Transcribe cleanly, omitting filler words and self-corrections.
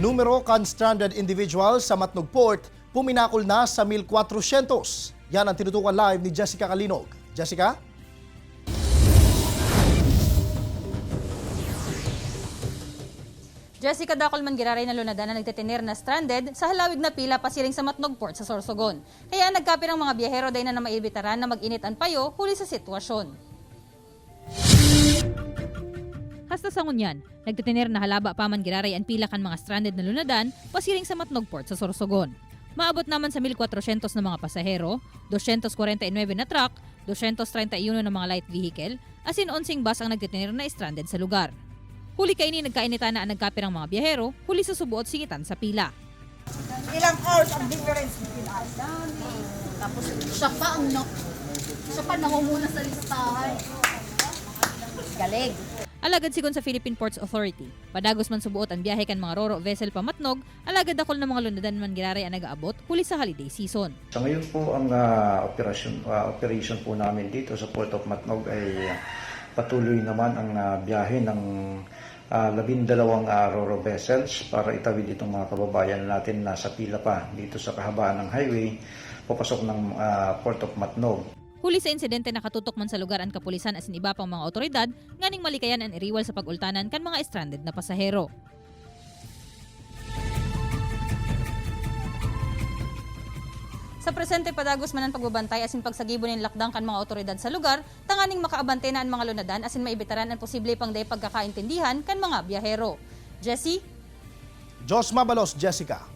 Numero kan stranded individuals sa Matnog Port puminakol na sa 1,400. Yan ang tinutukan live ni Jessica Kalinog. Jessica? Jessica Dacolman Giraray na Lunada na nagtetener na stranded sa halawig na pila pasiring sa Matnog Port sa Sorsogon. Kaya nagkapirang mga biyahero day na maibitaran na mag-init ang payo huli sa sitwasyon. Hasta sa ngunyan, nagtetener na halaba pa man Giraray ang pila kan mga stranded na lunadan pasiring sa Matnog Port sa Sorsogon. Maabot naman sa 1,400 na mga pasahero, 249 na truck, 231 na mga light vehicle, asin 11 bus ang nagtetener na stranded sa lugar. Huli kaini nagkainitan na ang nagkapirang mga biyahero, huli sa subuot singitan sa pila. Ilang hours ang difference between us? Tapos siya pa nangunguna sa listahan. Galing. Alagad sigon sa Philippine Ports Authority. Padagos man subuot ang biyahe kan mga roro vessel pa Matnog, alagad dakol ng mga lunadan man Giraray ang nagaabot huli sa holiday season. Sa ngayon po ang operation po namin dito sa Port of Matnog ay patuloy naman ang biyahe ng 12 roro vessels para itawid itong mga kababayan natin na sa pila pa dito sa kahabaan ng highway papasok ng Port of Matnog. Huli sa insidente nakatutok man sa lugar ang kapulisan asin iba pang mga otoridad nganing malikayan ang iriwal sa pag-ultanan kan mga stranded na pasahero. Sa presente padagos man ang pagbabantay asin pagsagibon ng lakdang kan mga otoridad sa lugar, tanganing makaabante na ang mga lunadan asin maibitaran ang posible pang day pagkakaintindihan kan mga biyahero. Jessie? Jos Mabalos, Jessica.